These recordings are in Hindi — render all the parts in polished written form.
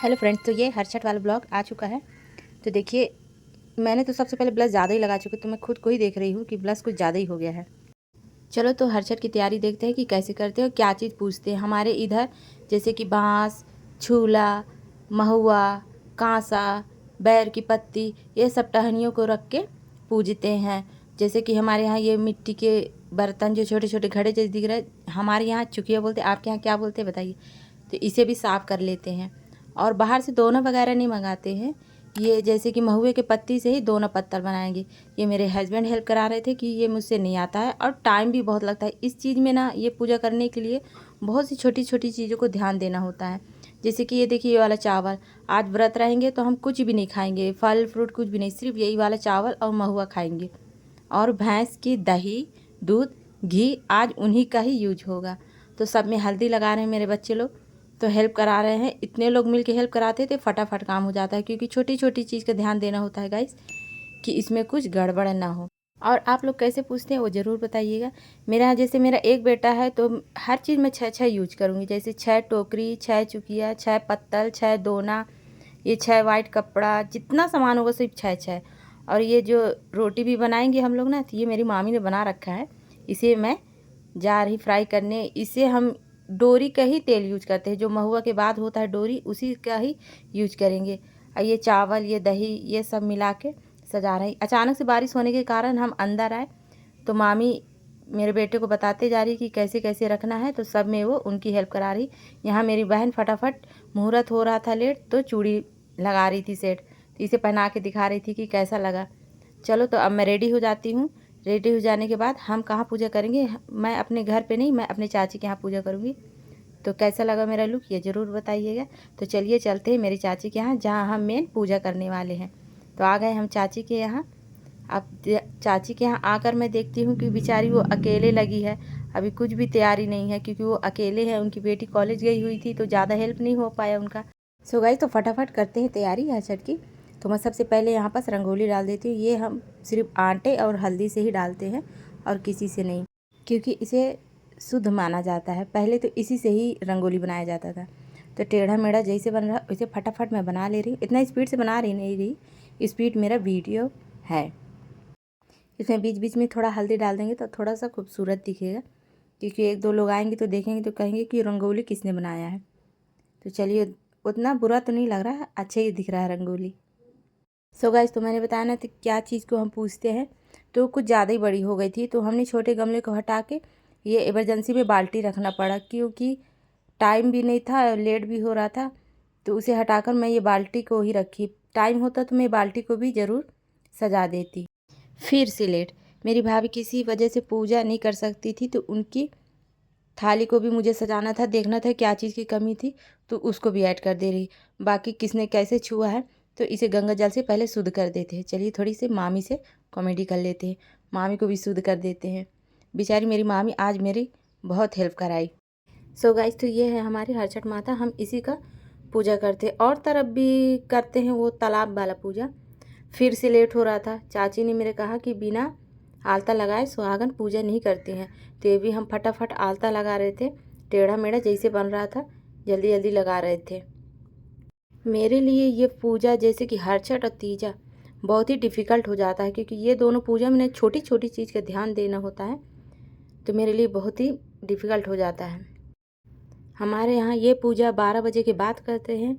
हेलो फ्रेंड्स, तो ये हर्षट वाला ब्लॉग आ चुका है। तो देखिए, मैंने तो सबसे पहले ब्लश ज़्यादा ही लगा चुकी, तो मैं खुद को ही देख रही हूँ कि ब्लश कुछ ज़्यादा ही हो गया है। चलो तो हर्षट की तैयारी देखते हैं कि कैसे करते हैं और क्या चीज़ पूछते हैं। हमारे इधर जैसे कि बाँस, छूला, महुआ, कांसा, बैर की पत्ती, ये सब टहनियों को रख के पूजते हैं। जैसे कि हमारे यहाँ ये मिट्टी के बर्तन जो छोटे छोटे घड़े जैसे दिख रहे हैं, हमारे यहाँ चुकिया बोलते हैं, आपके यहाँ क्या बोलते हैं बताइए। तो इसे भी साफ़ कर लेते हैं और बाहर से दोना वगैरह नहीं मंगाते हैं। ये जैसे कि महुए के पत्ती से ही दोना पत्तल बनाएंगे। ये मेरे हस्बैंड हेल्प करा रहे थे कि ये मुझसे नहीं आता है और टाइम भी बहुत लगता है इस चीज़ में ना। ये पूजा करने के लिए बहुत सी छोटी छोटी चीज़ों को ध्यान देना होता है। जैसे कि ये देखिए, ये वाला चावल, आज व्रत रहेंगे तो हम कुछ भी नहीं खाएंगे, फल फ्रूट कुछ भी नहीं, सिर्फ यही वाला चावल और महुआ खाएंगे। और भैंस की दही, दूध, घी आज उन्हीं का ही यूज होगा। तो सब में हल्दी लगा रहे हैं मेरे बच्चे लोग, तो हेल्प करा रहे हैं। इतने लोग मिल के हेल्प कराते थे, फटाफट काम हो जाता है, क्योंकि छोटी छोटी चीज़ का ध्यान देना होता है गाइस, कि इसमें कुछ गड़बड़ ना हो। और आप लोग कैसे पूछते हैं वो ज़रूर बताइएगा। मेरा जैसे मेरा एक बेटा है तो हर चीज़ में 6 यूज करूँगी। जैसे 6 टोकरी, 6 चुकिया, 6 पत्तल, 6 दोना, ये 6 वाइट कपड़ा, जितना सामान होगा सिर्फ 6। और ये जो रोटी भी बनाएंगे हम लोग ना, तो ये मेरी मामी ने बना रखा है। इसे मैं जा रही फ्राई करने। इसे हम डोरी का ही तेल यूज करते हैं, जो महुआ के बाद होता है डोरी, उसी का ही यूज करेंगे। और ये चावल, ये दही, ये सब मिला के सजा रही। अचानक से बारिश होने के कारण हम अंदर आए, तो मामी मेरे बेटे को बताते जा रही कि कैसे कैसे रखना है, तो सब में वो उनकी हेल्प करा रही। यहाँ मेरी बहन फटाफट, मुहूर्त हो रहा था लेट, तो चूड़ी लगा रही थी सेट, तो इसे पहना के दिखा रही थी कि कैसा लगा। चलो तो अब मैं रेडी हो जाती हूँ। रेडी हो जाने के बाद हम कहाँ पूजा करेंगे, मैं अपने घर पे नहीं, मैं अपने चाची के यहाँ पूजा करूँगी। तो कैसा लगा मेरा लुक ये ज़रूर बताइएगा। तो चलिए चलते हैं मेरी चाची के यहाँ, जहाँ हम मेन पूजा करने वाले हैं। तो आ गए हम चाची के यहाँ। अब चाची के यहाँ आकर मैं देखती हूँ कि बेचारी वो अकेले लगी है, अभी कुछ भी तैयारी नहीं है, क्योंकि वो अकेले हैं। उनकी बेटी कॉलेज गई हुई थी, तो ज़्यादा हेल्प नहीं हो पाया उनका। सो गाइस, तो फटाफट करते हैं तैयारी हर्षट की। तो मैं सबसे पहले यहाँ पर रंगोली डाल देती हूँ। ये हम सिर्फ आटे और हल्दी से ही डालते हैं और किसी से नहीं, क्योंकि इसे शुद्ध माना जाता है। पहले तो इसी से ही रंगोली बनाया जाता था। तो टेढ़ा मेढ़ा जैसे बन रहा वैसे फटाफट मैं बना ले रही हूँ। इतना स्पीड से बना रही नहीं रही, स्पीड मेरा वीडियो है। इसमें बीच बीच में थोड़ा हल्दी डाल देंगे तो थोड़ा सा खूबसूरत दिखेगा, क्योंकि एक दो लोग आएंगे तो देखेंगे तो कहेंगे कि रंगोली किसने बनाया है। तो चलिए, उतना बुरा तो नहीं लग रहा है, अच्छा ही दिख रहा है रंगोली। सो गाइस, तो मैंने बताया ना, तो क्या चीज़ को हम पूछते हैं, तो कुछ ज़्यादा ही बड़ी हो गई थी, तो हमने छोटे गमले को हटा के ये इमरजेंसी में बाल्टी रखना पड़ा, क्योंकि टाइम भी नहीं था, लेट भी हो रहा था। तो उसे हटाकर मैं ये बाल्टी को ही रखी। टाइम होता तो मैं बाल्टी को भी ज़रूर सजा देती। फिर से लेट, मेरी भाभी किसी वजह से पूजा नहीं कर सकती थी, तो उनकी थाली को भी मुझे सजाना था, देखना था क्या चीज़ की कमी थी, तो उसको भी ऐड कर दे रही। बाकी किसने कैसे छुआ है, तो इसे गंगा जल से पहले शुद्ध कर देते हैं। चलिए थोड़ी सी मामी से कॉमेडी कर लेते हैं, मामी को भी शुद्ध कर देते हैं। बेचारी मेरी मामी आज मेरी बहुत हेल्प कराई। सो गाइस, तो ये है हमारी हर्षट माता, हम इसी का पूजा करते हैं। और तरफ भी करते हैं वो तालाब वाला पूजा। फिर से लेट हो रहा था, चाची ने मेरे कहा कि बिना आलता लगाए सुहागन पूजा नहीं करती हैं। तो ये भी हम फटाफट आलता लगा रहे थे, टेढ़ा मेढ़ा जैसे बन रहा था, जल्दी जल्दी लगा रहे थे। मेरे लिए ये पूजा जैसे कि हर्षट और तीजा बहुत ही डिफ़िकल्ट हो जाता है, क्योंकि ये दोनों पूजा में छोटी छोटी चीज़ का ध्यान देना होता है, तो मेरे लिए बहुत ही डिफ़िकल्ट हो जाता है। हमारे यहाँ ये पूजा 12 बजे के बाद करते हैं।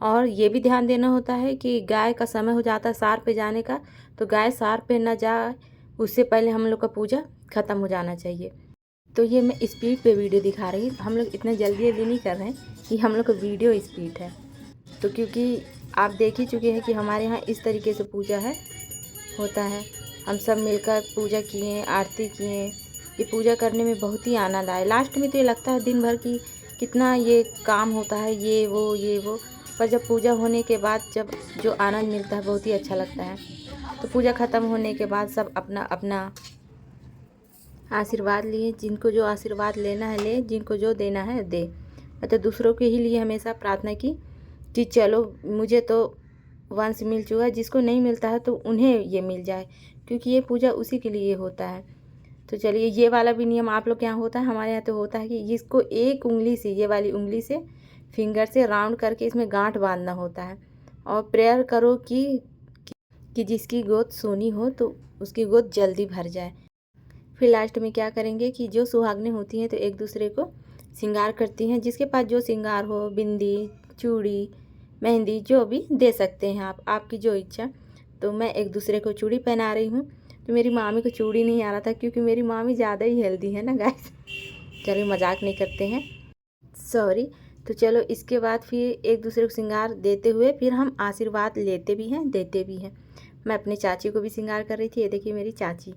और ये भी ध्यान देना होता है कि गाय का समय हो जाता है सार पे जाने का, तो गाय सार पे ना जाए, उससे पहले हम लोग का पूजा ख़त्म हो जाना चाहिए। तो ये मैं स्पीड पे वीडियो दिखा रही हूँ, हम लोग इतने जल्दी जल्दी नहीं कर रहे हैं कि हम लोग का वीडियो स्पीड है। तो क्योंकि आप देख ही चुके हैं कि हमारे यहाँ इस तरीके से पूजा है होता है। हम सब मिलकर पूजा किए, आरती किए। ये पूजा करने में बहुत ही आनंद आया। लास्ट में तो ये लगता है दिन भर की कितना ये काम होता है, ये वो, पर जब पूजा होने के बाद जब जो आनंद मिलता है बहुत ही अच्छा लगता है। तो पूजा ख़त्म होने के बाद सब अपना अपना आशीर्वाद लिए, जिनको जो आशीर्वाद लेना है ले, जिनको जो देना है दे। मैं तो दूसरों के ही लिए हमेशा प्रार्थना की कि चलो मुझे तो वंश मिल चुका है, जिसको नहीं मिलता है तो उन्हें ये मिल जाए, क्योंकि ये पूजा उसी के लिए होता है। तो चलिए, ये वाला भी नियम आप लोग के यहाँ होता है, हमारे यहाँ तो होता है कि इसको एक उंगली से, ये वाली उंगली से फिंगर से राउंड करके इसमें गांठ बांधना होता है। और प्रेयर करो कि जिसकी गोद सोनी हो तो उसकी गोद जल्दी भर जाए। फिर लास्ट में क्या करेंगे कि जो सुहागनें होती हैं तो एक दूसरे को श्रृंगार करती हैं। जिसके पास जो श्रृंगार हो, बिंदी, चूड़ी, मेहंदी, जो भी दे सकते हैं आप, आपकी जो इच्छा। तो मैं एक दूसरे को चूड़ी पहना रही हूँ। तो मेरी मामी को चूड़ी नहीं आ रहा था क्योंकि मेरी मामी ज़्यादा ही हेल्दी है ना गाइस। चलो मजाक नहीं करते हैं, सॉरी। तो चलो इसके बाद फिर एक दूसरे को श्रृंगार देते हुए फिर हम आशीर्वाद लेते भी हैं, देते भी हैं। मैं अपनी चाची को भी श्रृंगार कर रही थी। ये देखिए मेरी चाची।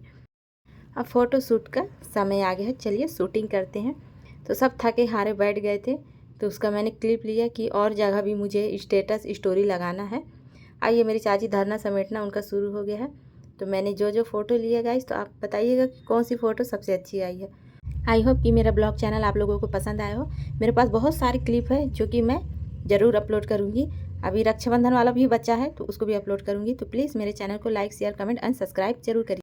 अब फ़ोटो शूट का समय आ गया है, चलिए शूटिंग करते हैं। तो सब थके हारे बैठ गए थे तो उसका मैंने क्लिप लिया कि और जगह भी मुझे स्टेटस स्टोरी लगाना है। आइए मेरी चाची धरना समेटना उनका शुरू हो गया है। तो मैंने जो फ़ोटो लिया गाइस, तो आप बताइएगा कि कौन सी फ़ोटो सबसे अच्छी आई है। आई होप कि मेरा ब्लॉग चैनल आप लोगों को पसंद आया हो। मेरे पास बहुत सारी क्लिप है जो कि मैं ज़रूर अपलोड करूँगी। अभी रक्षाबंधन वाला भी बचा है तो उसको भी अपलोड करूँगी। तो प्लीज़ मेरे चैनल को like, share, comment and subscribe जरूर करिए।